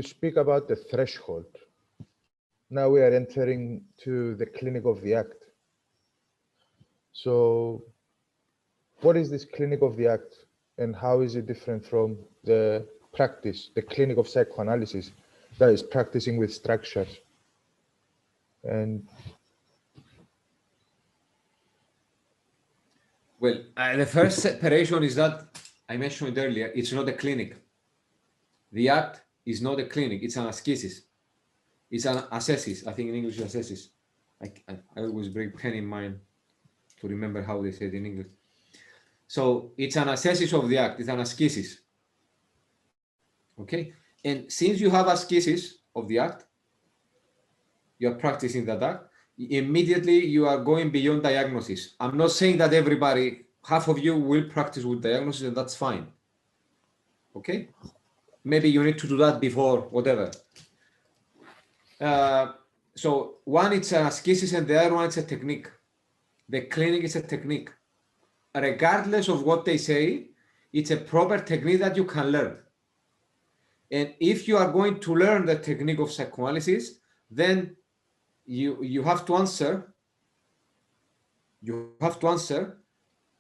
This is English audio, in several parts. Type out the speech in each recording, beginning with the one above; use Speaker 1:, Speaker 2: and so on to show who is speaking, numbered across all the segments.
Speaker 1: speak about the threshold. Now we are entering to the clinic of the act. So what is this clinic of the act, and how is it different from the practice, the clinic of psychoanalysis that is practicing with structures? And
Speaker 2: well, the first separation is that I mentioned earlier, it's not a clinic. The act is not a clinic, it's an ascesis. It's an ascesis, I think in English ascesis. I always bring pen in mind to remember how they say it in English. So it's an ascesis of the act, it's an ascesis. Okay? And since you have ascesis of the act, you are practicing that act, immediately you are going beyond diagnosis. I'm not saying that everybody, half of you will practice with diagnosis, and that's fine. Okay? Maybe you need to do that before, whatever. So one, it's an ascesis, and the other one, it's a technique. The clinic is a technique. Regardless of what they say, it's a proper technique that you can learn. And if you are going to learn the technique of psychoanalysis, then you have to answer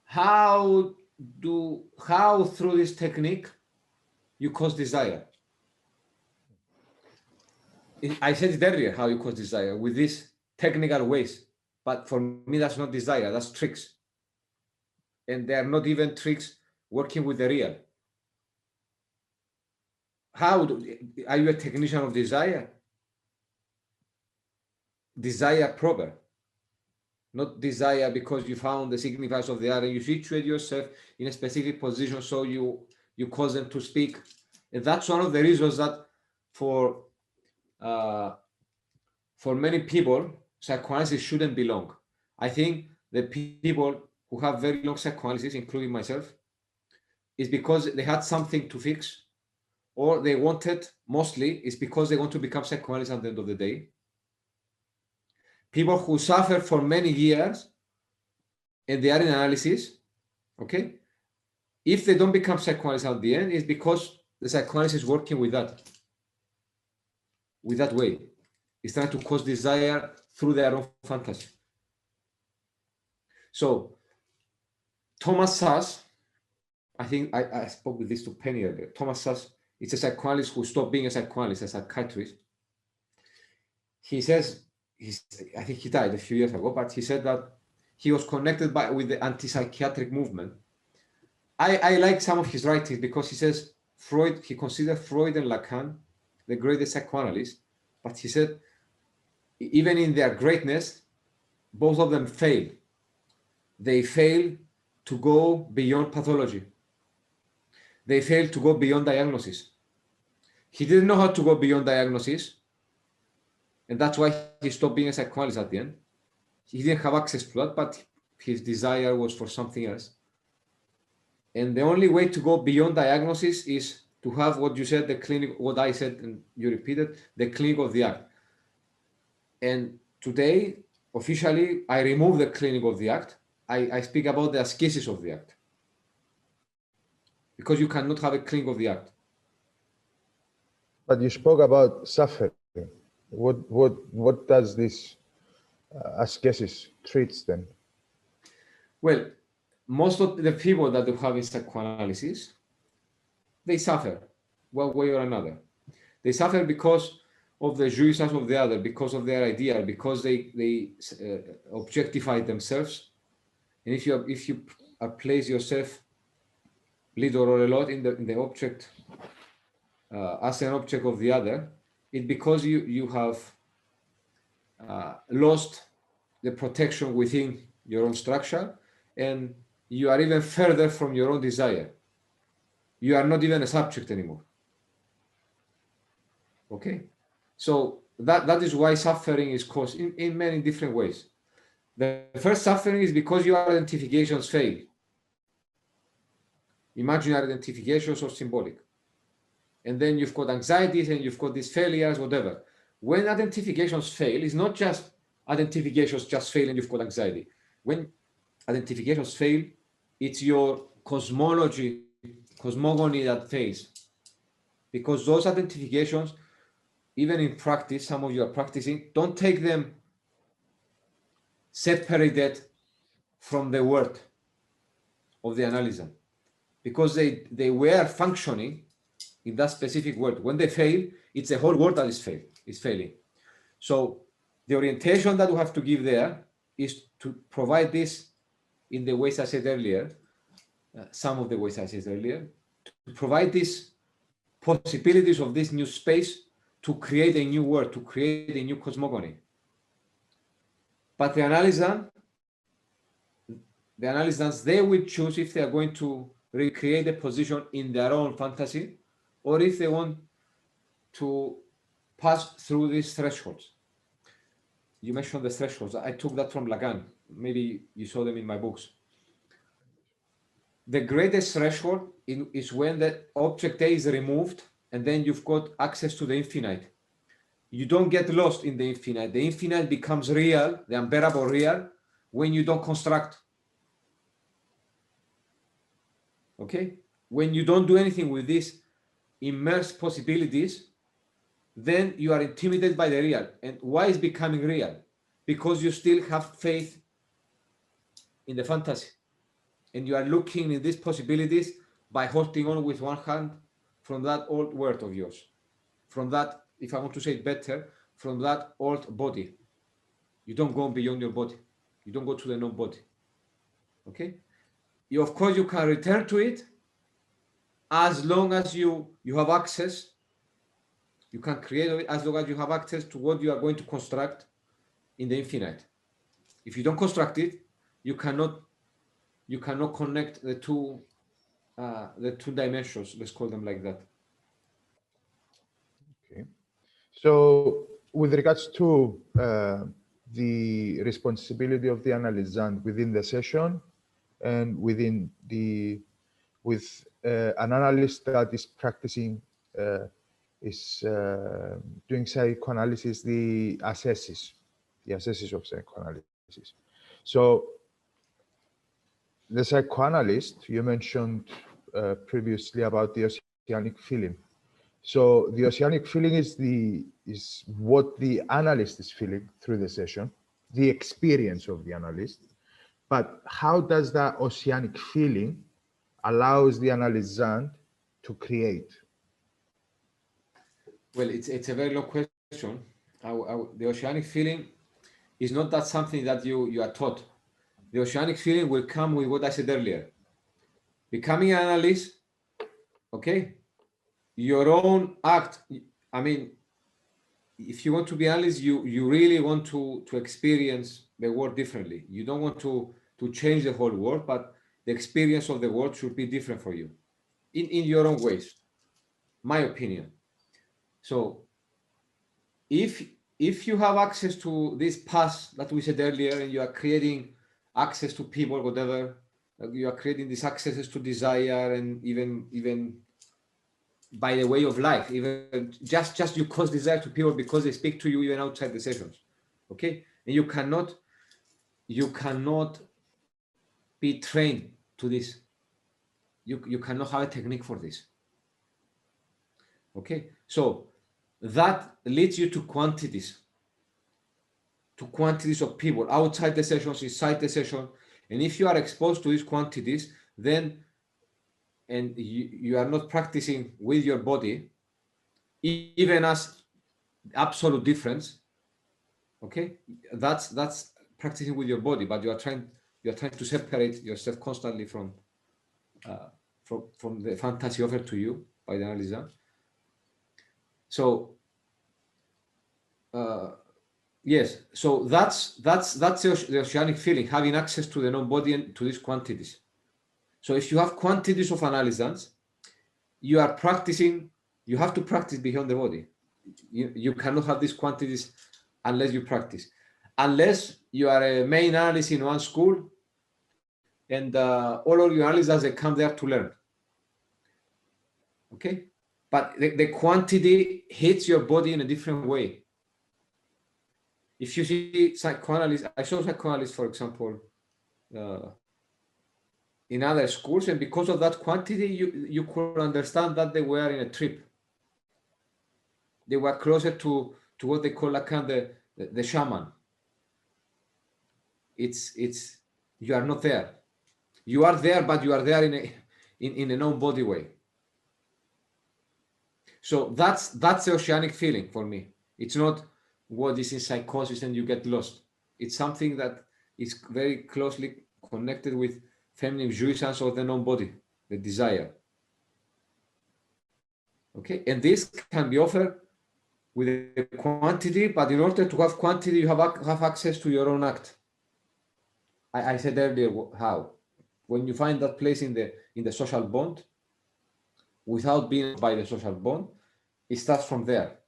Speaker 2: how through this technique you cause desire. I said it earlier, how you cause desire with these technical ways, but for me that's not desire, that's tricks. And they are not even tricks working with the real. Are you a technician of desire? Desire proper, not desire because you found the signifiers of the other. You situate yourself in a specific position, so you cause them to speak. And that's one of the reasons that for many people, psychoanalysis shouldn't be long. I think the people who have very long psychoanalysis, including myself, is because they had something to fix, or they wanted, mostly, is because they want to become psychoanalysts at the end of the day. People who suffer for many years and they are in analysis, okay? If they don't become psychoanalysts at the end, it's because the psychoanalyst is working with that way. It's trying to cause desire through their own fantasy. So Thomas Sass, I think I spoke with this to Penny earlier. Thomas Sass is a psychoanalyst who stopped being a psychoanalyst, a psychiatrist. He says, I think he died a few years ago, but he said that he was connected with the anti-psychiatric movement. I like some of his writings because he says he considered Freud and Lacan the greatest psychoanalysts, but he said even in their greatness, both of them failed. They failed to go beyond pathology. They failed to go beyond diagnosis. He didn't know how to go beyond diagnosis, and that's why he stopped being a psychoanalyst at the end. He didn't have access to that, but his desire was for something else. And the only way to go beyond diagnosis is to have what you said, the clinic, what I said, and you repeated, the clinic of the act. And today, officially, I remove the clinic of the act. I speak about the ascesis of the act. Because you cannot have a clinic of the act.
Speaker 1: But you spoke about suffering. What does this ascesis treats then?
Speaker 2: Well, most of the people that do have in psychoanalysis, they suffer one way or another. They suffer because of the jouissance of the other, because of their ideal, because they objectify themselves. And if you place yourself little or a lot in the object as an object of the other, it's because you have lost the protection within your own structure, and you are even further from your own desire. You are not even a subject anymore. Okay? So that is why suffering is caused in many different ways. The first suffering is because your identifications fail. Imaginary identifications or symbolic. And then you've got anxieties and you've got these failures, whatever. When identifications fail, it's not just identifications just fail and you've got anxiety. When identifications fail, it's your cosmogony that fails. Because those identifications even in practice, some of you are practicing, don't take them separated from the word of the analysis, because they were functioning in that specific word. When they fail, it's the whole word that is failing. So the orientation that we have to give there is to provide this in the ways I said earlier, some of the ways I said earlier, to provide these possibilities of this new space to create a new word, to create a new cosmogony. But the analysants, they will choose if they are going to recreate a position in their own fantasy, or if they want to pass through these thresholds. You mentioned the thresholds. I took that from Lacan. Maybe you saw them in my books. The greatest threshold is when the object A is removed, and then you've got access to the infinite. You don't get lost in the infinite. The infinite becomes real, the unbearable real, when you don't construct. Okay? When you don't do anything with these immersed possibilities, then you are intimidated by the real. And why is becoming real? Because you still have faith in the fantasy. And you are looking at these possibilities by holding on with one hand from that old word of yours. From that, if I want to say it better, from that old body. You don't go beyond your body. You don't go to the non-body. Okay? Of course, you can return to it as long as you have access. You can create it as long as you have access to what you are going to construct in the infinite. If you don't construct it, you cannot connect the two dimensions. Let's call them like that.
Speaker 1: Okay. So, with regards to the responsibility of the analysant within the session and with an analyst that is practicing, doing psychoanalysis, the assesses of psychoanalysis. So the psychoanalyst, you mentioned previously about the oceanic feeling. So the oceanic feeling is what the analyst is feeling through the session, the experience of the analyst. But how does that oceanic feeling allows the analysant to create?
Speaker 2: Well, it's a very long question. The oceanic feeling is not that something that you are taught. The oceanic feeling will come with what I said earlier. Becoming an analyst, okay? Your own act. I mean, if you want to be an analyst, you really want to experience the world differently. You don't want to change the whole world, but the experience of the world should be different for you in your own ways, my opinion. So if you have access to this past that we said earlier, and you are creating access to people, whatever, you are creating these accesses to desire, and even by the way of life, even just you cause desire to people because they speak to you even outside the sessions. Okay? And you cannot be trained to this. You cannot have a technique for this. Okay? So that leads you to quantities of people outside the sessions, inside the session. And if you are exposed to these quantities, then, and you are not practicing with your body, even as absolute difference, okay, that's practicing with your body, but you are trying to separate yourself constantly from the fantasy offered to you by the analyzer. So yes, so that's the oceanic feeling, having access to the non-body and to these quantities. So if you have quantities of analysants, you have to practice beyond the body. You cannot have these quantities unless you practice. Unless you are a main analyst in one school, and all of your analysts, they come there to learn. Okay? But the quantity hits your body in a different way. If you see psychoanalysts, I saw psychoanalysts, for example, in other schools, and because of that quantity, you could understand that they were in a trip. they were closer to what they call Lacan the shaman. It's you are not there. You are there, but you are there in a non-body way. So that's the oceanic feeling for me. It's not what is in psychosis and you get lost. It's something that is very closely connected with feminine jouissance of the non-body, the desire. Okay, and this can be offered with a quantity, but in order to have quantity, you have access to your own act. I said earlier how, when you find that place in the social bond, without being by the social bond, it starts from there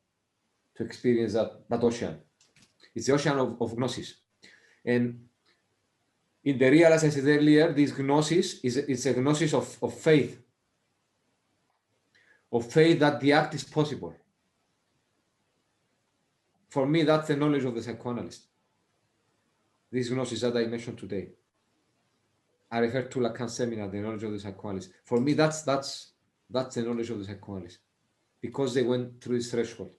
Speaker 2: to experience that ocean. It's the ocean of gnosis. And in the real, as I said earlier, this gnosis is a gnosis of faith that the act is possible. For me, that's the knowledge of the psychoanalyst. This gnosis that I mentioned today. I refer to Lacan's seminar, the knowledge of the psychoanalyst. For me, that's the knowledge of the psychoanalyst, because they went through this threshold.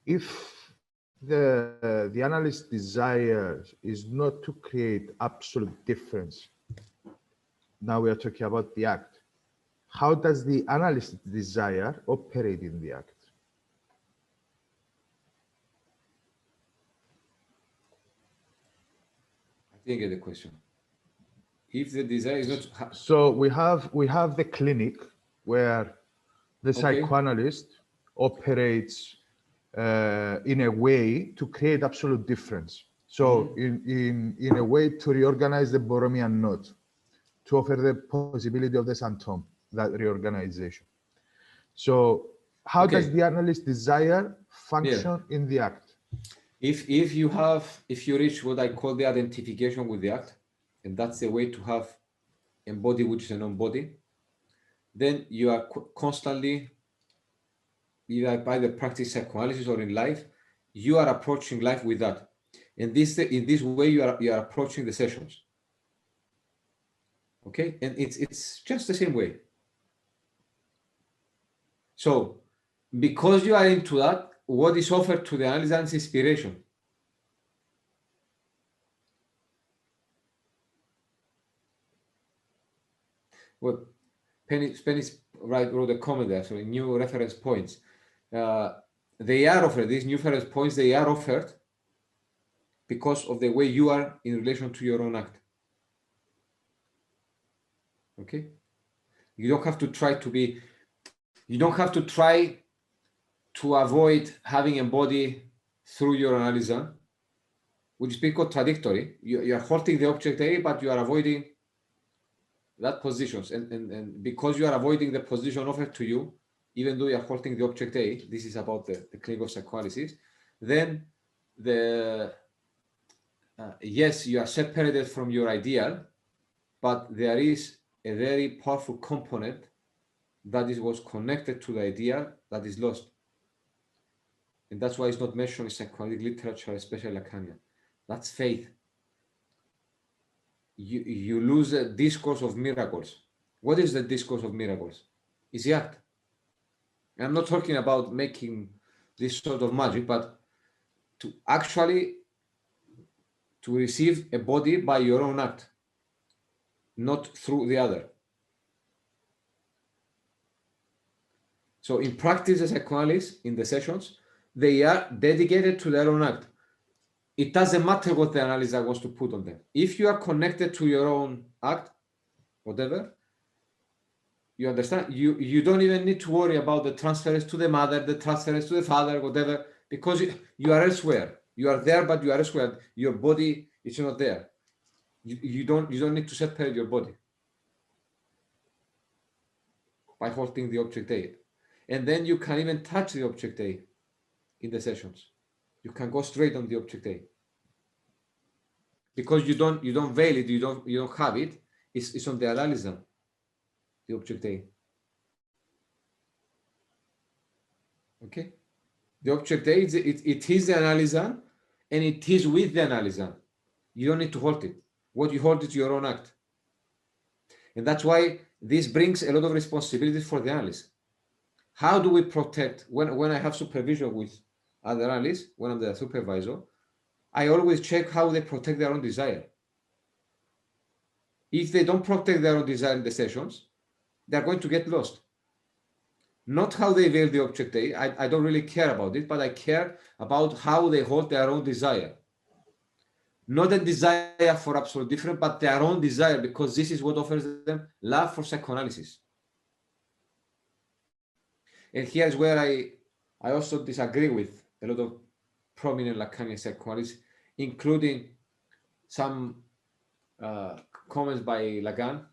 Speaker 1: If the analyst's desire is not to create absolute difference, now we are talking about the act, how does the analyst's desire operate in the act?
Speaker 2: I didn't get the question. If the desire is not...
Speaker 1: So we have the clinic where the psychoanalyst operates in a way to create absolute difference. So in a way to reorganize the Borromean knot, to offer the possibility of the Sinthome, that reorganization. So how does the analyst's desire function in the act?
Speaker 2: If you reach what I call the identification with the act, and that's the way to have a body which is a non-body, then you are constantly, either by the practice psychoanalysis or in life, you are approaching life with that. And in this way, you are approaching the sessions. Okay, and it's just the same way. So, because you are into that, what is offered to the analyst is inspiration. Well, Penny wrote a comment there, so new reference points. They are offered, these new reference points, they are offered because of the way you are in relation to your own act. Okay? You don't have to try to be, you don't have to try to avoid having a body through your analysis, which is pretty contradictory. You are holding the object A, but you are avoiding that positions. And because you are avoiding the position offered to you, even though you are holding the object A, this is about the Clinic of Psychoanalysis, then yes, you are separated from your ideal, but there is a very powerful component that was connected to the ideal that is lost. And that's why it's not mentioned in psychoanalytic literature, especially Lacanian. That's faith. You lose the discourse of miracles. What is the discourse of miracles? It's the act. I'm not talking about making this sort of magic, but to actually to receive a body by your own act, not through the other. So in practice as psychoanalysts, in the sessions, they are dedicated to their own act. It doesn't matter what the analyst wants to put on them. If you are connected to your own act, whatever, you understand, you don't even need to worry about the transference to the mother, the transference to the father, whatever, because you are elsewhere. You are there, but you are elsewhere. Your body is not there. You don't need to separate your body by holding the object A. And then you can even touch the object A in the sessions. You can go straight on the object A. Because you don't veil it, you don't have it, it's on the analysis, the object A. Okay? The object A, it is the analysis, and it is with the analysis. You don't need to hold it. What you hold is your own act. And that's why this brings a lot of responsibility for the analyst. How do we protect, when I have supervision with other analysts, when I'm the supervisor, I always check how they protect their own desire. If they don't protect their own desire in the sessions, they're going to get lost. Not how they veil the object A, I don't really care about it, but I care about how they hold their own desire. Not a desire for absolute difference, but their own desire, because this is what offers them love for psychoanalysis. And here's where I also disagree with a lot of prominent Lacanian psychoanalysts, including some comments by Lacan.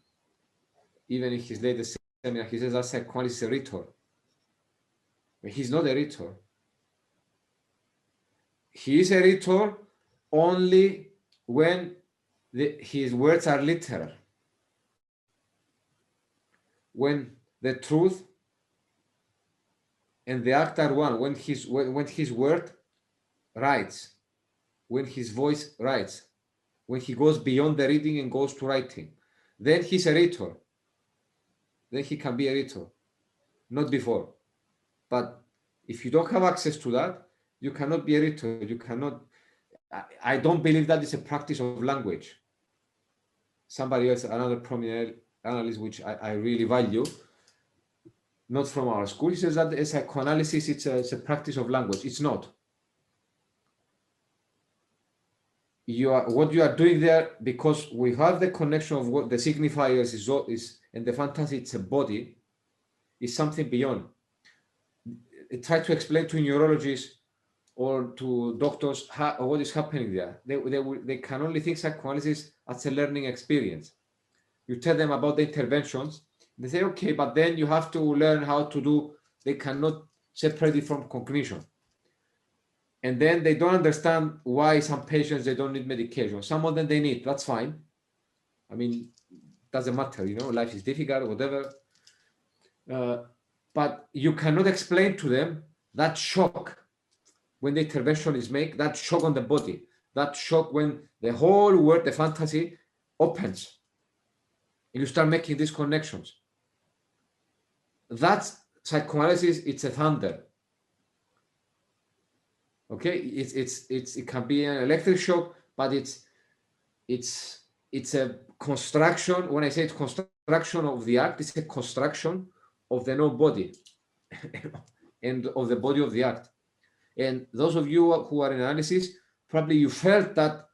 Speaker 2: Even in his latest seminar, he says that psychoanalysis is a rhetor. But he's not a rhetor. He is a rhetor only when his words are literal. When the truth and the act are one, when his word writes, when his voice writes, when he goes beyond the reading and goes to writing, then he's a rhetor. Then he can be a rhetor, not before. But if you don't have access to that, you cannot be a rhetor. You cannot. I don't believe that is a practice of language. Somebody else, another prominent analyst, which I really value, not from our school, he says that a psychoanalysis, it's a practice of language. It's not. What you are doing there, because we have the connection of what the signifiers is and the fantasy, it's a body, is something beyond. I try to explain to neurologists or to doctors what is happening there. They can only think psychoanalysis as a learning experience. You tell them about the interventions, they say, okay, but then you have to learn how to do, they cannot separate it from cognition. And then they don't understand why some patients, they don't need medication. Some of them they need, that's fine. I mean, doesn't matter, life is difficult, whatever. But you cannot explain to them that shock when the intervention is made, that shock on the body, that shock when the whole world, the fantasy opens and you start making these connections. That's psychoanalysis, it's a thunder. Okay, it can be an electric shock, but it's a construction. When I say it's construction of the act, it's a construction of the no body and of the body of the act. And those of you who are in analysis, probably you felt that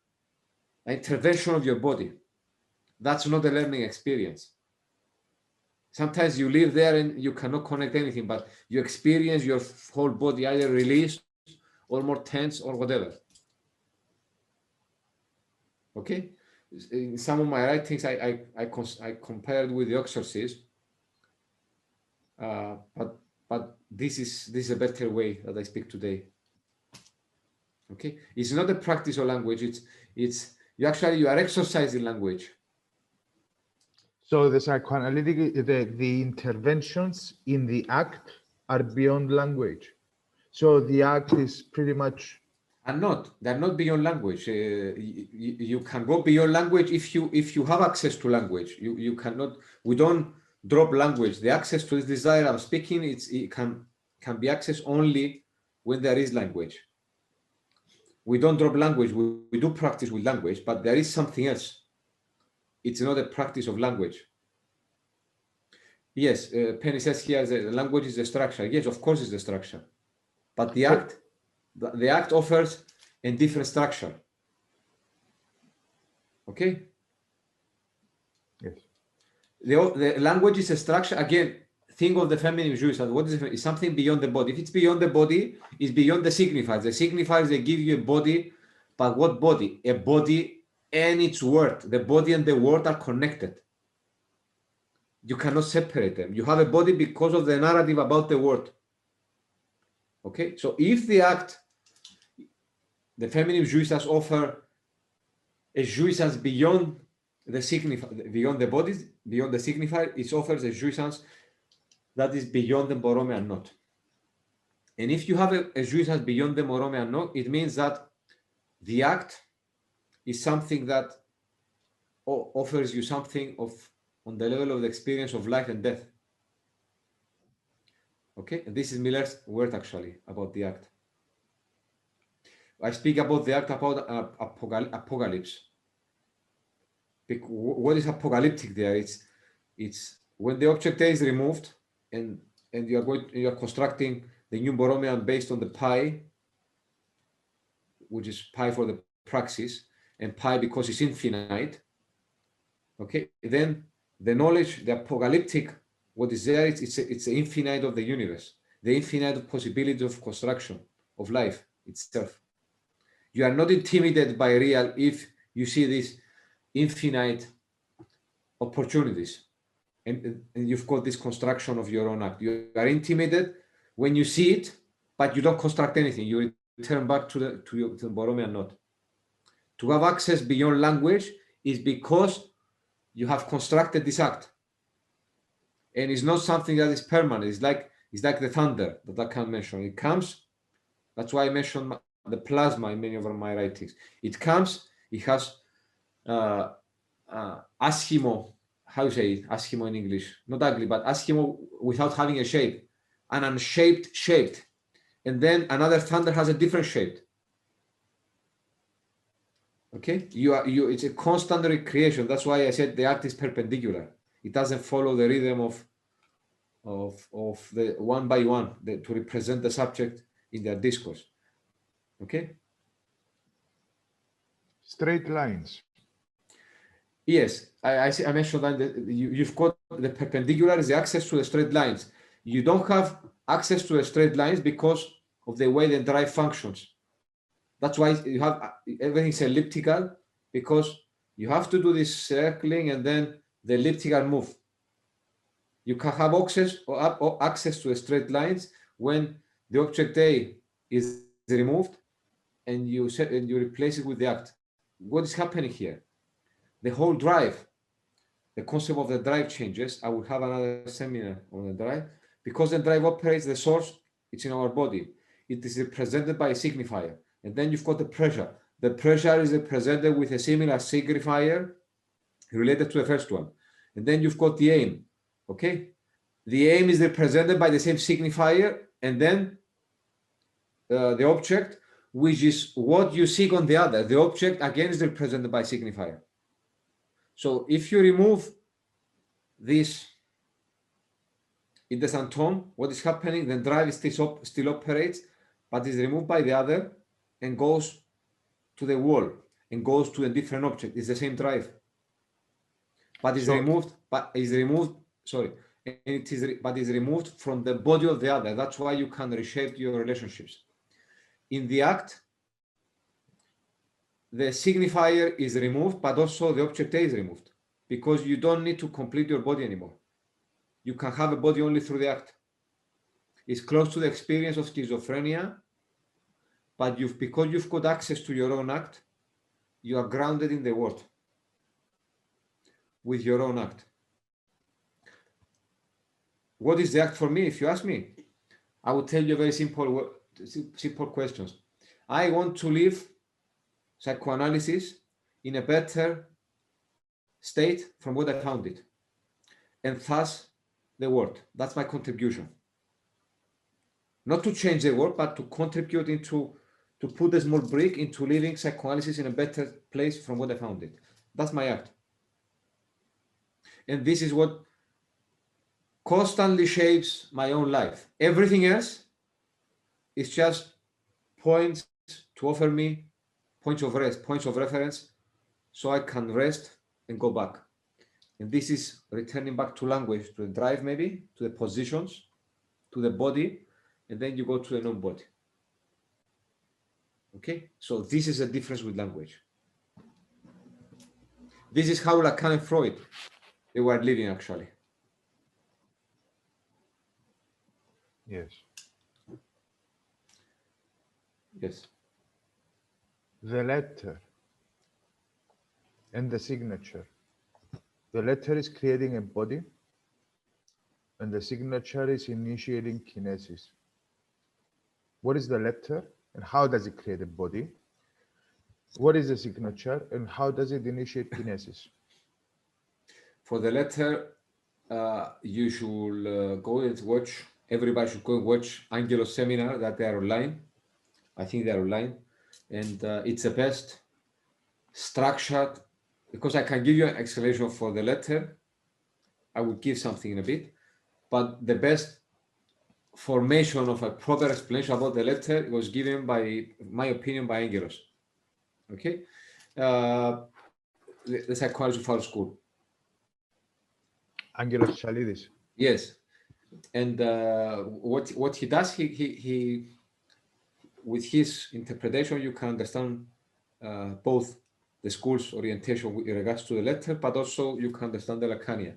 Speaker 2: intervention of your body. That's not a learning experience. Sometimes you live there and you cannot connect anything, but you experience your whole body either released or more tense or whatever. Okay? In some of my writings, I compared with the exorcism, but this is a better way that I speak today. Okay, it's not a practice of language. It's you are exercising language.
Speaker 1: So the psychoanalytic, the interventions in the act are beyond language. So the act is pretty much.
Speaker 2: They're not beyond language. You can go beyond language if you have access to language. You cannot. We don't drop language. The access to this desire I'm speaking, it can be accessed only when there is language. We don't drop language. We do practice with language, but there is something else. It's not a practice of language. Yes, Penny says here the language is the structure. Yes, of course, it's the structure, but the act offers a different structure. Okay.
Speaker 1: Yes.
Speaker 2: The language is a structure. Again, think of the feminine jouissance. What is it? It's something beyond the body. If it's beyond the body, it's beyond the signifiers. The signifiers, they give you a body, but what body? A body and its word. The body and the word are connected. You cannot separate them. You have a body because of the narrative about the word. Okay, so if the act, the feminine jouissance offer a jouissance beyond the signifier, beyond the bodies, beyond the signifier, it offers a jouissance that is beyond the morome and not. And if you have a jouissance beyond the morome and not, it means that the act is something that offers you something on the level of the experience of life and death. Okay, and this is Miller's word actually about the act. I speak about the act about apocalypse. What is apocalyptic there? It's when the object A is removed and you are constructing the new Borromean based on the pi, which is pi for the praxis, and pi because it's infinite. Okay, then the knowledge, the apocalyptic, what is there? It's the infinite of the universe, the infinite possibility of construction of life itself. You are not intimidated by real if you see these infinite opportunities, and you've got this construction of your own act. You are intimidated when you see it, but you don't construct anything. You return back to the Borromean knot. To have access beyond language is because you have constructed this act, and it's not something that is permanent. It's like the thunder that I can't mention. It comes. That's why I mentioned the plasma in many of my writings. It comes. It has aschimo. How you say it? Aschimo in English. Not ugly, but aschimo without having a shape, an unshaped shape, and then another thunder has a different shape. Okay, it's a constant recreation. That's why I said the act is perpendicular. It doesn't follow the rhythm of the one by one to represent the subject in their discourse. Okay.
Speaker 1: Straight lines.
Speaker 2: Yes, I mentioned that you've got the perpendicular is the access to the straight lines. You don't have access to the straight lines because of the way the drive functions. That's why you have everything's elliptical, because you have to do this circling and then the elliptical move. You can have access to straight lines when the object A is removed and you replace it with the act. What is happening here? The whole drive, the concept of the drive changes. I will have another seminar on the drive, because the drive operates the source. It's in our body. It is represented by a signifier. And then you've got the pressure. The pressure is represented with a similar signifier related to the first one. And then you've got the aim. Okay? The aim is represented by the same signifier, and then the object, which is what you seek on the other. The object again is represented by signifier. So if you remove this in the Sinthome, what is happening? The drive still operates, but is removed by the other and goes to the wall and goes to a different object. It's the same drive, but is removed. But is removed. Sorry, it is but is removed from the body of the other. That's why you can reshape your relationships. In the act, the signifier is removed, but also the object A is removed, because you don't need to complete your body anymore. You can have a body only through the act. It's close to the experience of schizophrenia, but because you've got access to your own act, you are grounded in the world with your own act. What is the act for me? If you ask me, I would tell you a very simple questions. I want to live psychoanalysis in a better state from what I found it, and thus the world. That's my contribution. Not to change the world, but to contribute to put a small brick into living psychoanalysis in a better place from what I found it. That's my act. And this is what constantly shapes my own life. Everything else is just points to offer me points of rest, points of reference, so I can rest and go back. And this is returning back to language, to the drive maybe, to the positions, to the body, and then you go to the non-body. Okay, so this is a difference with language. This is how Lacan and Freud, they were living actually.
Speaker 1: Yes.
Speaker 2: Yes.
Speaker 1: The letter and the signature. The letter is creating a body, and the signature is initiating kinesis. What is the letter, and how does it create a body? What is the signature, and how does it initiate kinesis?
Speaker 2: For the letter, you should go and watch Everybody should go and watch Angelos seminar that they are online. I think they are online, and it's the best structured, because I can give you an explanation for the letter. I will give something in a bit, but the best formation of a proper explanation about the letter was given by, my opinion, by Angelos. Okay, the psychology of our school.
Speaker 1: Angelos Chalidis.
Speaker 2: Yes, and what he does, he with his interpretation, you can understand both the school's orientation with regards to the letter, but also you can understand the Lacanian.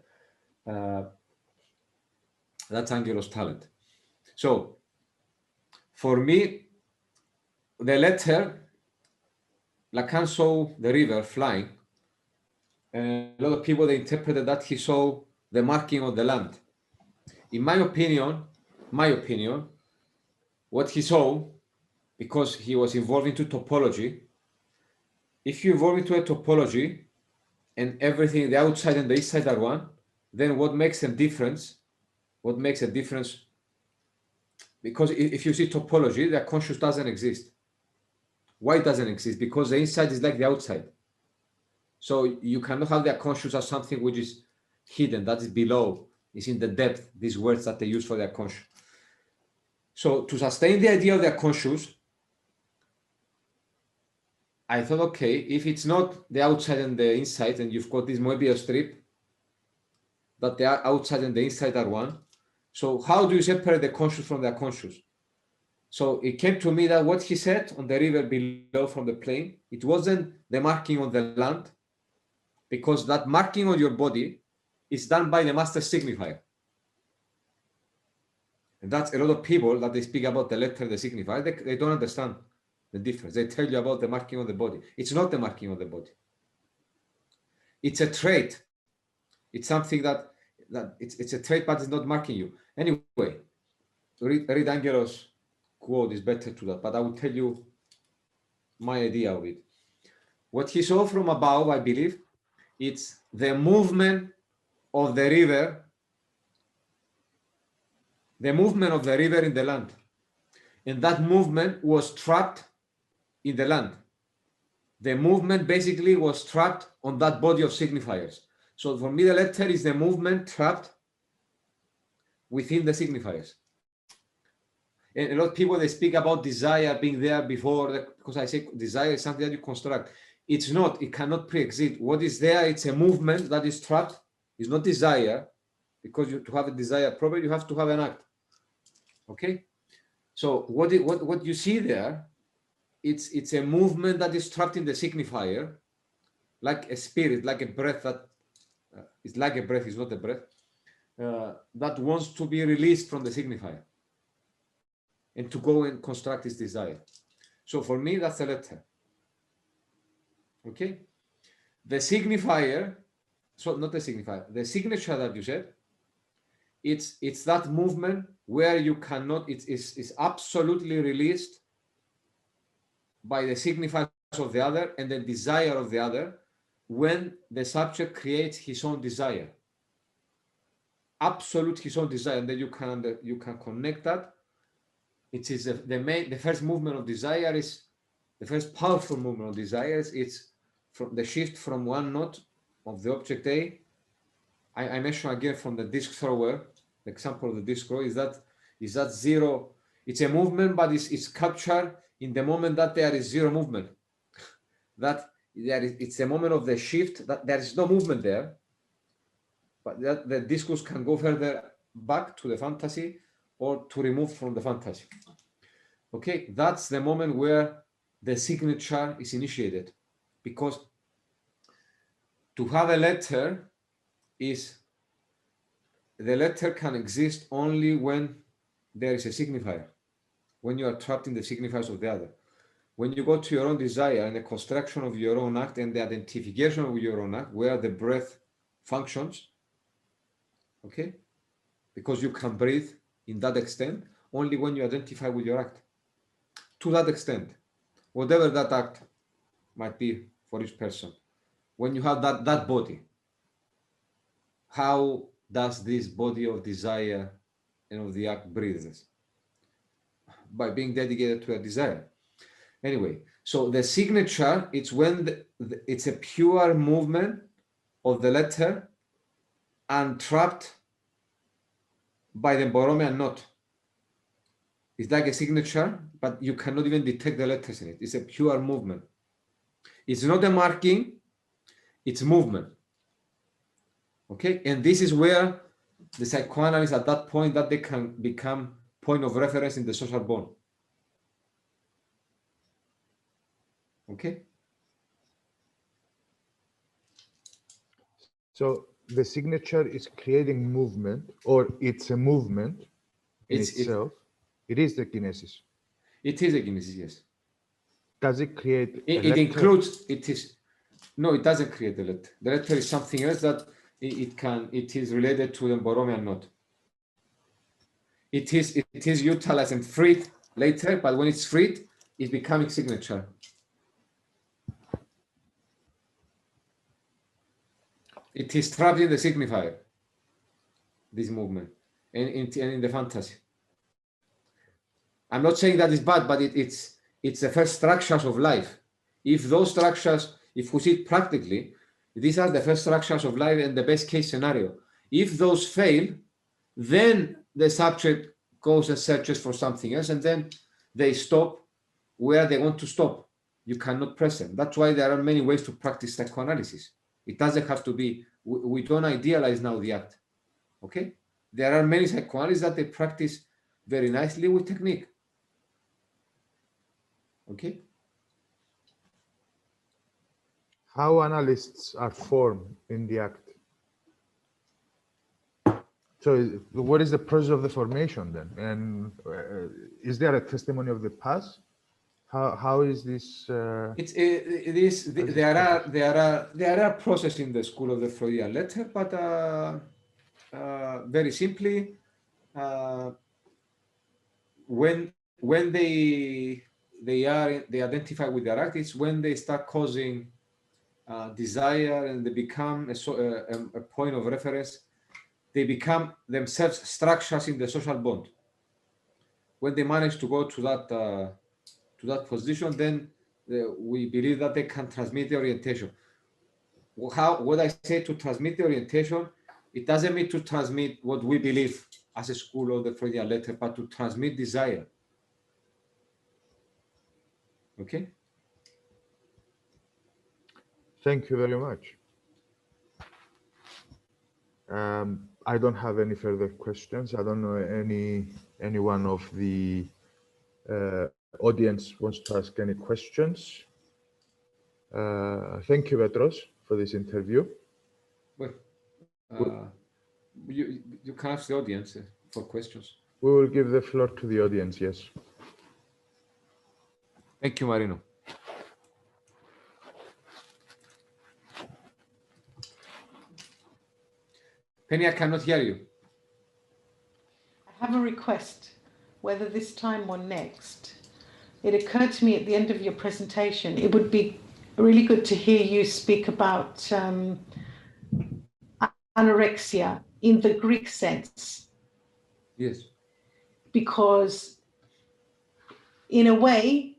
Speaker 2: That's Angelos' talent. So, for me, the letter, Lacan saw the river flying, and a lot of people, they interpreted that he saw the marking of the land. In my opinion, what he saw, because he was involved into topology, if you evolve into a topology and everything, the outside and the inside are one, then what makes a difference? What makes a difference? Because if you see topology, the conscious doesn't exist. Why it doesn't exist? Because the inside is like the outside. So you cannot have the conscious as something which is hidden, that is below, is in the depth, these words that they use for their conscious. So to sustain the idea of their conscious, I thought, okay, if it's not the outside and the inside, and you've got this Moebius strip, that the outside and the inside are one, so how do you separate the conscious from the unconscious? So it came to me that what he said on the river below from the plain, it wasn't the marking on the land, because that marking on your body is done by the master signifier. And that's a lot of people that they speak about the letter, the signifier, they don't understand the difference. They tell you about the marking on the body. It's not the marking on the body. It's a trait. It's something that it's a trait, but it's not marking you. Anyway, read Angelos' quote is better to that, but I will tell you my idea of it. What he saw from above, I believe, it's the movement of the river, in the land. And that movement was trapped in the land. The movement basically was trapped on that body of signifiers. So for me, the letter is the movement trapped within the signifiers. And a lot of people, they speak about desire being there before, because I say desire is something that you construct. It's not, it cannot pre-exist. What is there, it's a movement that is trapped. It's not desire, because to have a desire properly, you have to have an act. Okay? So what you see there, it's a movement that is trapped in the signifier, like a spirit, like a breath that is like a breath, is not a breath, that wants to be released from the signifier and to go and construct its desire. So for me, that's a letter. Okay? The signifier, so not the signifier, the signature that you said, it's that movement where you cannot, it's absolutely released by the signifiers of the other and the desire of the other when the subject creates his own desire. Absolute his own desire, and then you can connect that. It is the first movement of desire is the first powerful movement of desire. It's from the shift from one node of the object A. I mentioned again from the disc thrower, the example of the disc thrower is that zero. It's a movement, but it's captured in the moment that there is zero movement. It's a moment of the shift, that there is no movement there, but that the discourse can go further back to the fantasy or to remove from the fantasy. Okay, that's the moment where the signature is initiated, because to have a letter the letter can exist only when there is a signifier, when you are trapped in the signifiers of the other. When you go to your own desire and the construction of your own act and the identification of your own act, where the breath functions, okay, because you can breathe in that extent only when you identify with your act. To that extent, whatever that act might be for each person, when you have that body, how does this body of desire and of the act breathes by being dedicated to a desire. Anyway, so the signature, it's when it's a pure movement of the letter untrapped by the Borromean knot. It's like a signature, but you cannot even detect the letters in it. It's a pure movement. It's not a marking, it's movement. Okay, and this is where the psychoanalyst at that point that they can become point of reference in the social bond. Okay.
Speaker 1: So the signature is creating movement, or it's a movement in itself. It is the kinesis.
Speaker 2: It is a kinesis, yes.
Speaker 1: Does it create a
Speaker 2: it
Speaker 1: letter?
Speaker 2: Includes, it is, no, it doesn't create the letter. The letter is something else that it is related to the Borromean knot. It is utilized and freed later, but when it's freed, it's becoming signature. It is trapped in the signifier, this movement, and in the fantasy. I'm not saying that is bad, but it's the first structures of life. If those structures, if we see it practically, these are the first structures of life and the best case scenario. If those fail, then the subject goes and searches for something else, and then they stop where they want to stop. You cannot press them. That's why there are many ways to practice psychoanalysis. It doesn't have to be, we don't idealize now the act. Okay? There are many psychoanalysts that they practice very nicely with technique. Okay?
Speaker 1: How analysts are formed in the act? So what is the process of the formation then? And is there a testimony of the past? How is this?
Speaker 2: There are processes in the school of the Freudian Letter, but very simply, when they identify with their act, it's when they start causing desire and they become a point of reference. They become themselves structures in the social bond. When they manage to go to that position, then we believe that they can transmit the orientation. What I say to transmit the orientation, it doesn't mean to transmit what we believe as a school of the Freudian Letter, but to transmit desire. Okay?
Speaker 1: Thank you very much. I don't have any further questions. I don't know any one of the audience wants to ask any questions. Thank you, Petros, for this interview.
Speaker 2: Well, you can ask the audience for questions.
Speaker 1: We will give the floor to the audience, yes.
Speaker 2: Thank you, Marino. Penny, I cannot hear you.
Speaker 3: I have a request, whether this time or next. It occurred to me at the end of your presentation, it would be really good to hear you speak about anorexia in the Greek sense.
Speaker 2: Yes.
Speaker 3: Because in a way,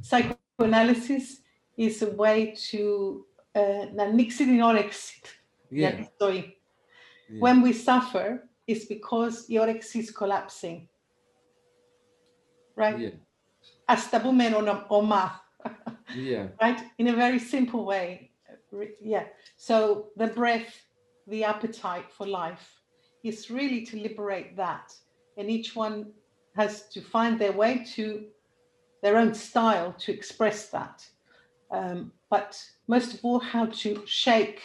Speaker 3: psychoanalysis is a way to when we suffer, it's because the όρεξη is collapsing, right?
Speaker 2: Yeah.
Speaker 3: Ας τα πούμε ομά.
Speaker 2: Yeah.
Speaker 3: Right? In a very simple way. Yeah. So the breath, the appetite for life is really to liberate that. And each one has to find their way to their own style to express that. But most of all, how to shake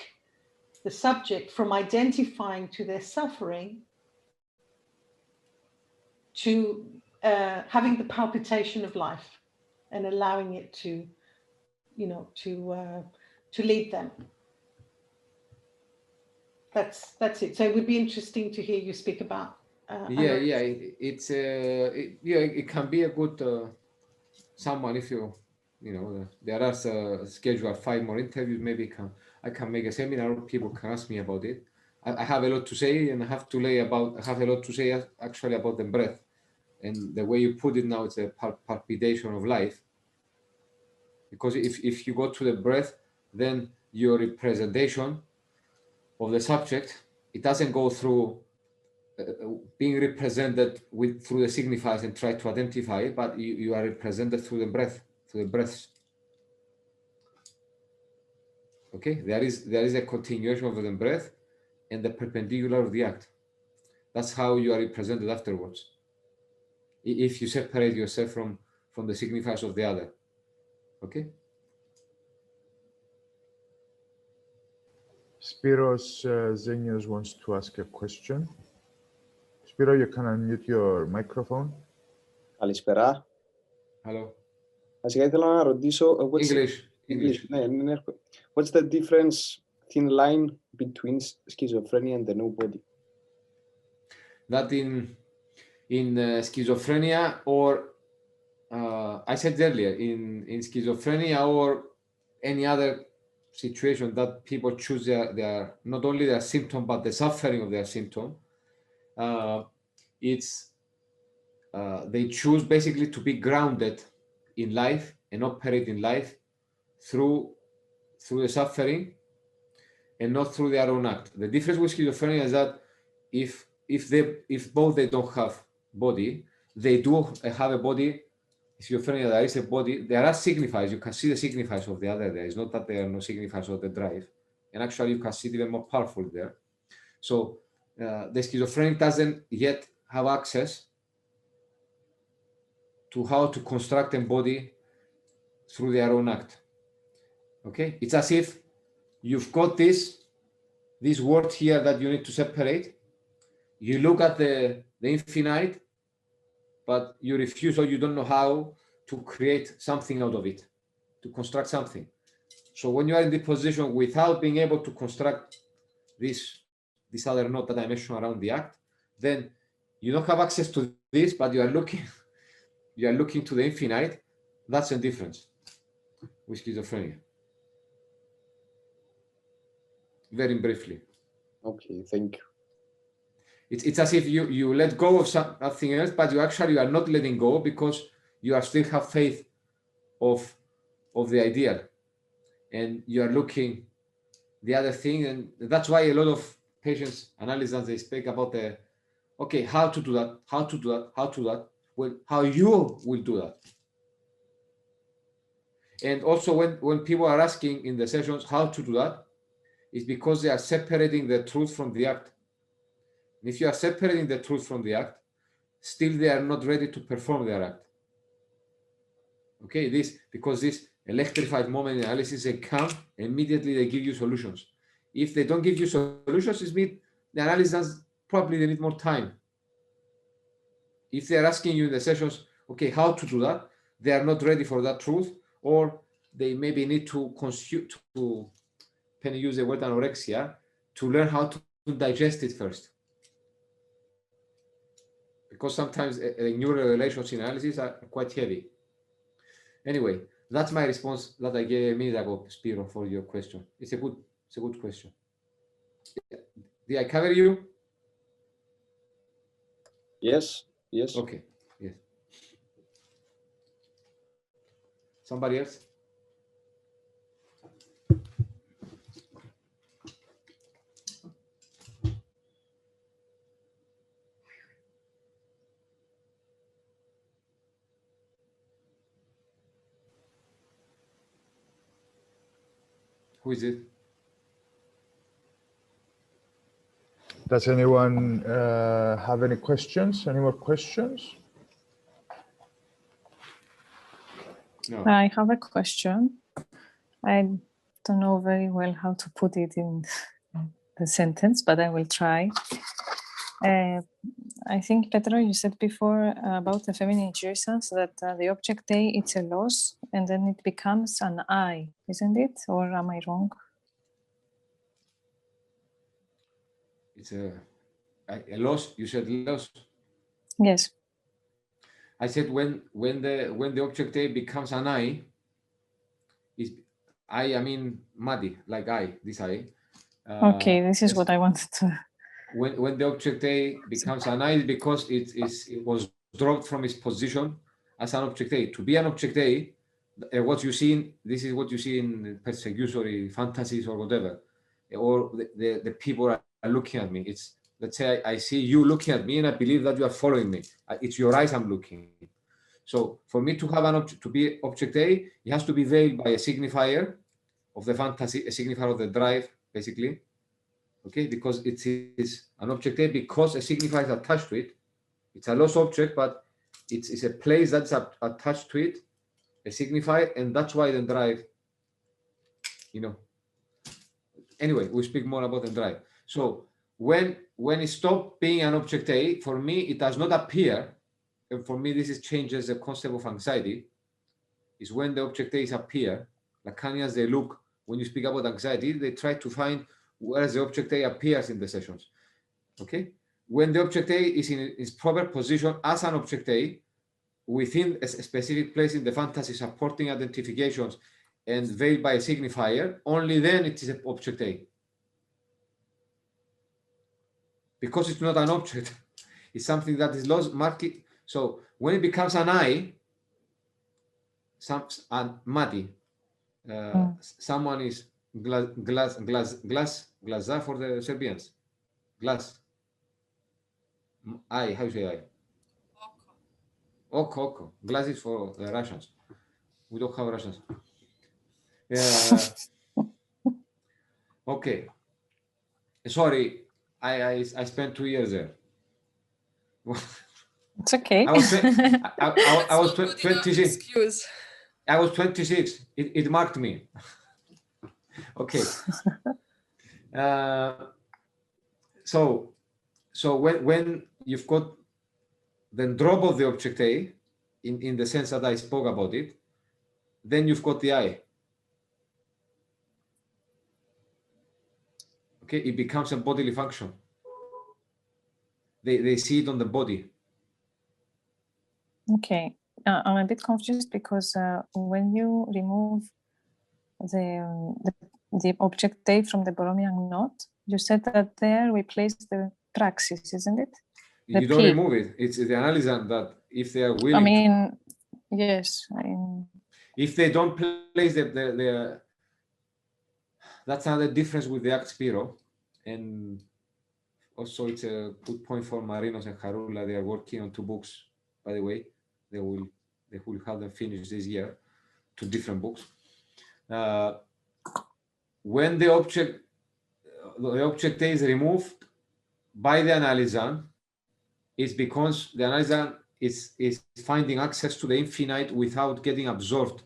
Speaker 3: the subject from identifying to their suffering to having the palpitation of life and allowing it to, to lead them. That's it. So it would be interesting to hear you speak about.
Speaker 2: It can be a good someone if there are scheduled 5 more interviews. Maybe I can make a seminar. People can ask me about it. I have a lot to say, and I have a lot to say actually about the breath. And the way you put it now, it's a palpitation of life. Because if you go to the breath, then your representation of the subject, it doesn't go through being represented through the signifiers and try to identify it, but you are represented through the breath, through the breaths. Okay, there is a continuation of the breath and the perpendicular of the act. That's how you are represented afterwards. If you separate yourself from the signifiers of the other. Okay.
Speaker 1: Spiros Zenios wants to ask a question. Spiro, you can unmute your microphone.
Speaker 4: Καλησπέρα.
Speaker 2: Hello.
Speaker 4: Βασικά ήθελα να ρωτήσω...
Speaker 2: English.
Speaker 4: Ναι. What's the difference, thin line, between schizophrenia and the nobody?
Speaker 2: That in schizophrenia, or I said earlier, in schizophrenia or any other situation that people choose their not only their symptom but the suffering of their symptom, they choose basically to be grounded in life and operate in life through the suffering and not through their own act. The difference with schizophrenia is that if both they don't have body, they do have a body. Schizophrenia, there is a body. There are signifiers. You can see the signifiers of the other there. It's not that there are no signifiers of the drive, and actually you can see it even more powerful there. So the schizophrenic doesn't yet have access to how to construct a body through their own act. Okay, it's as if you've got this word here that you need to separate. You look at the infinite, but you refuse or you don't know how to create something out of it, to construct something. So when you are in the position without being able to construct this other knot that I mentioned around the act, then you don't have access to this, but you are looking to the infinite. That's the difference with schizophrenia. Very briefly.
Speaker 4: Okay, thank you.
Speaker 2: It's as if you let go of something else, but you are not letting go because you are still have faith of the ideal, and you are looking the other thing, and that's why a lot of patients analysis they speak about how to do that. Well, how you will do that. And also when people are asking in the sessions how to do that, it's because they are separating the truth from the act. And if you are separating the truth from the act, still they are not ready to perform their act. Okay, because this electrified moment analysis, they come, immediately they give you solutions. If they don't give you solutions, it means the analysis probably they need more time. If they are asking you in the sessions, okay, how to do that, they are not ready for that truth, or they maybe need to can use the word anorexia, to learn how to digest it first. Because sometimes neural relations in analysis are quite heavy. Anyway, that's my response that I gave a minute ago, Spiro, for your question. It's a good question. Did I cover you?
Speaker 4: Yes.
Speaker 2: Okay, yes. Somebody else? Who is it?
Speaker 1: Does anyone have any questions? Any more questions?
Speaker 2: No.
Speaker 5: I have a question. I don't know very well how to put it in the sentence, but I will try. I think, Petro, you said before about the feminine jurisprudence that the object A, it's a loss, and then it becomes an I, isn't it? Or am I wrong?
Speaker 2: It's a loss. You said loss.
Speaker 5: Yes.
Speaker 2: I said when the object A becomes an I mean muddy, like this I,
Speaker 5: Okay, this is what I wanted to.
Speaker 2: When the object A becomes an I, because it was dropped from its position as an object A. To be an object A, what you see in, this is what you see in persecutory fantasies or whatever, or the people are looking at me. It's, let's say I see you looking at me and I believe that you are following me. It's your eyes I'm looking. So for me to have an object, to be object A, it has to be veiled by a signifier of the fantasy, a signifier of the drive, basically. Okay, because it is an object A because a signifier is attached to it. It's a lost object, but it's a place that's attached to it, a signifier, and that's why the drive, you know. Anyway, we speak more about the drive. So when it stops being an object A, for me, it does not appear, and for me, this changes the concept of anxiety, is when the object A's appear. Lacanians, they look, when you speak about anxiety, they try to find where the object A appears in the sessions. Okay? When the object A is in its proper position as an object A, within a specific place in the fantasy supporting identifications and veiled by a signifier, only then it is an object A. Because it's not an object, it's something that is lost, market. So when it becomes an I, Mati, someone is glaza for the Serbians. Glass. I, how do you say I? Oko. Glass is for the Russians. We don't have Russians. Okay. Sorry, I spent 2 years there.
Speaker 5: It's okay.
Speaker 2: I was 26. I was 26. It marked me. Okay. So when you've got the drop of the object A, in the sense that I spoke about it, then you've got the I. Okay, it becomes a bodily function. They see it on the body.
Speaker 5: Okay, I'm a bit confused because when you remove the object A from the Borromean knot, you said that there we place the praxis, isn't it?
Speaker 2: You don't remove it. It's the analysis that if they are willing.
Speaker 5: I mean, yes.
Speaker 2: If they don't place the that's another difference with the Act Spiro, and also it's a good point for Marinos and Harula. They are working on 2 books, by the way. They will have them finished this year, 2 different books. When the object A is removed by the analysan, it's because the analysan is finding access to the infinite without getting absorbed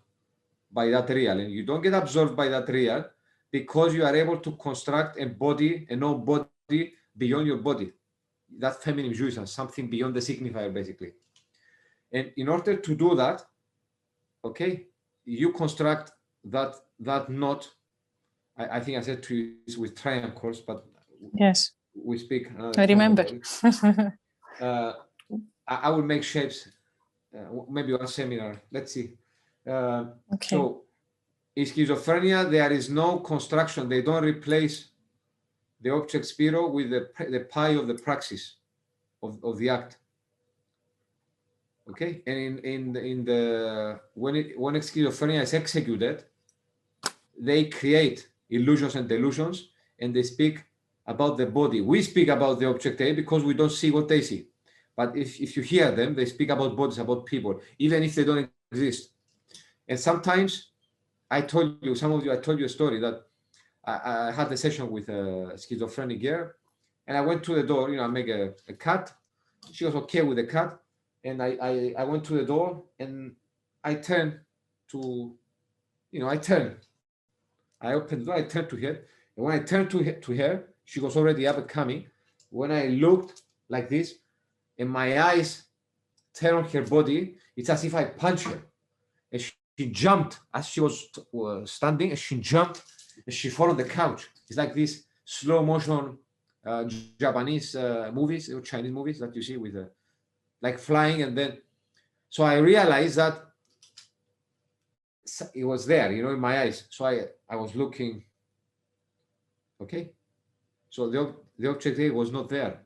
Speaker 2: by that real. And you don't get absorbed by that real because you are able to construct a body, a non-body beyond your body. That's feminine jouissance, something beyond the signifier, basically. And in order to do that, okay, you construct that knot. I think I said to you with triangles, but
Speaker 5: yes,
Speaker 2: we speak.
Speaker 5: I remember.
Speaker 2: I will make shapes. Maybe one seminar. Let's see. Okay. So in schizophrenia, there is no construction. They don't replace the object Spiro with the pi of the praxis of the act. Okay, and in the when schizophrenia is executed, they create illusions and delusions, and they speak about the body. We speak about the object A because we don't see what they see. But if you hear them, they speak about bodies, about people, even if they don't exist. And sometimes I told you a story that I had a session with a schizophrenic girl, and I went to the door, I make a cut. She was okay with the cut. And I went to the door and I turned to, I opened the door, I turned to her. And when I turned to her, she was already up and coming. When I looked like this and my eyes turned on her body, it's as if I punched her. And she jumped as she was standing, and she jumped and she fell on the couch. It's like this slow motion Japanese movies or Chinese movies that you see with like flying, and then so I realized that it was there, in my eyes. So I was looking, okay, So the object A was not there.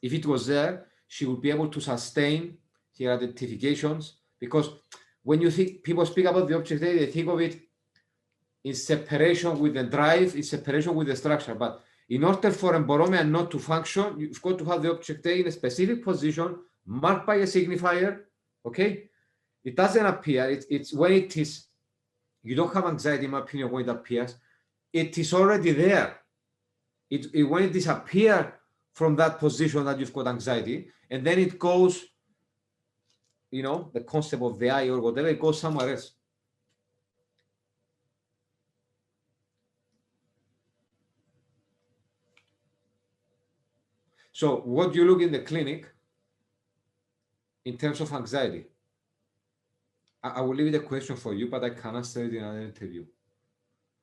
Speaker 2: If it was there, she would be able to sustain her identifications, because when you think people speak about the object A, they think of it in separation with the drive, in separation with the structure. But in order for emborrowment not to function, you've got to have the object A in a specific position, marked by a signifier. Okay, it doesn't appear. It's when it is. You don't have anxiety, in my opinion, when it appears. It is already there. When it disappears from that position that you've got anxiety, and then it goes, you know, the concept of the I or whatever, it goes somewhere else. So what you look in the clinic in terms of anxiety, I will leave it a question for you, but I can answer it in an interview.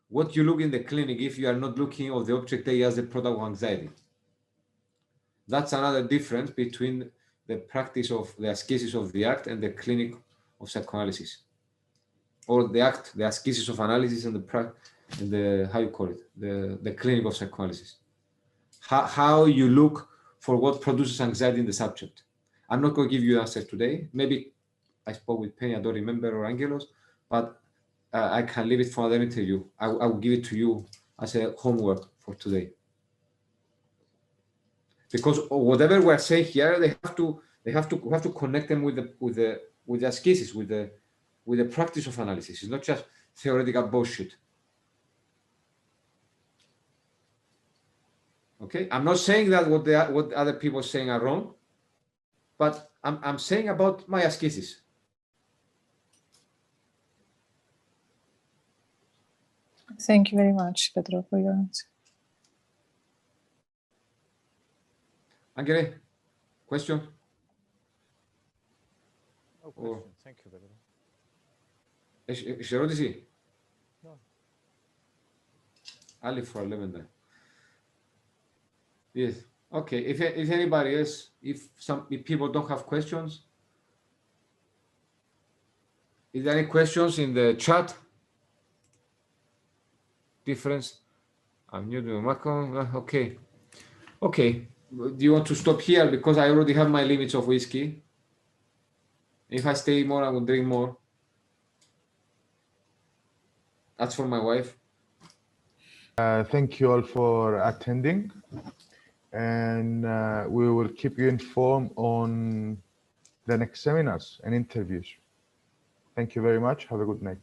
Speaker 2: What you look in the clinic if you are not looking at the object A as a product of anxiety. That's another difference between the practice of the ascesis of the act and the clinic of psychoanalysis, or the act, the ascesis of analysis, and the how you call it, the clinic of psychoanalysis. How you look for what produces anxiety in the subject. I'm not going to give you the answer today. Maybe I spoke with Penny, I don't remember, or Angelos, but I can leave it for another interview. I will give it to you as a homework for today. Because whatever we're saying here, we have to connect them with the ascesis, with the practice of analysis. It's not just theoretical bullshit. Okay, I'm not saying that what other people are saying are wrong, but I'm saying about my ascesis.
Speaker 5: Thank you very much, Petro, for your answer.
Speaker 2: Angele, question?
Speaker 1: No question. Thank you, Pedro.
Speaker 2: Έχει ερώτηση?
Speaker 1: No.
Speaker 2: Άλλη φορά λέμε ναι. Yes. Okay. If anybody else, if people don't have questions, is there any questions in the chat? Difference. I'm new to Marco. Okay. Okay. Do you want to stop here because I already have my limits of whiskey? If I stay more, I will drink more. That's for my wife.
Speaker 1: Thank you all for attending, and we will keep you informed on the next seminars and interviews. Thank you very much. Have a good night.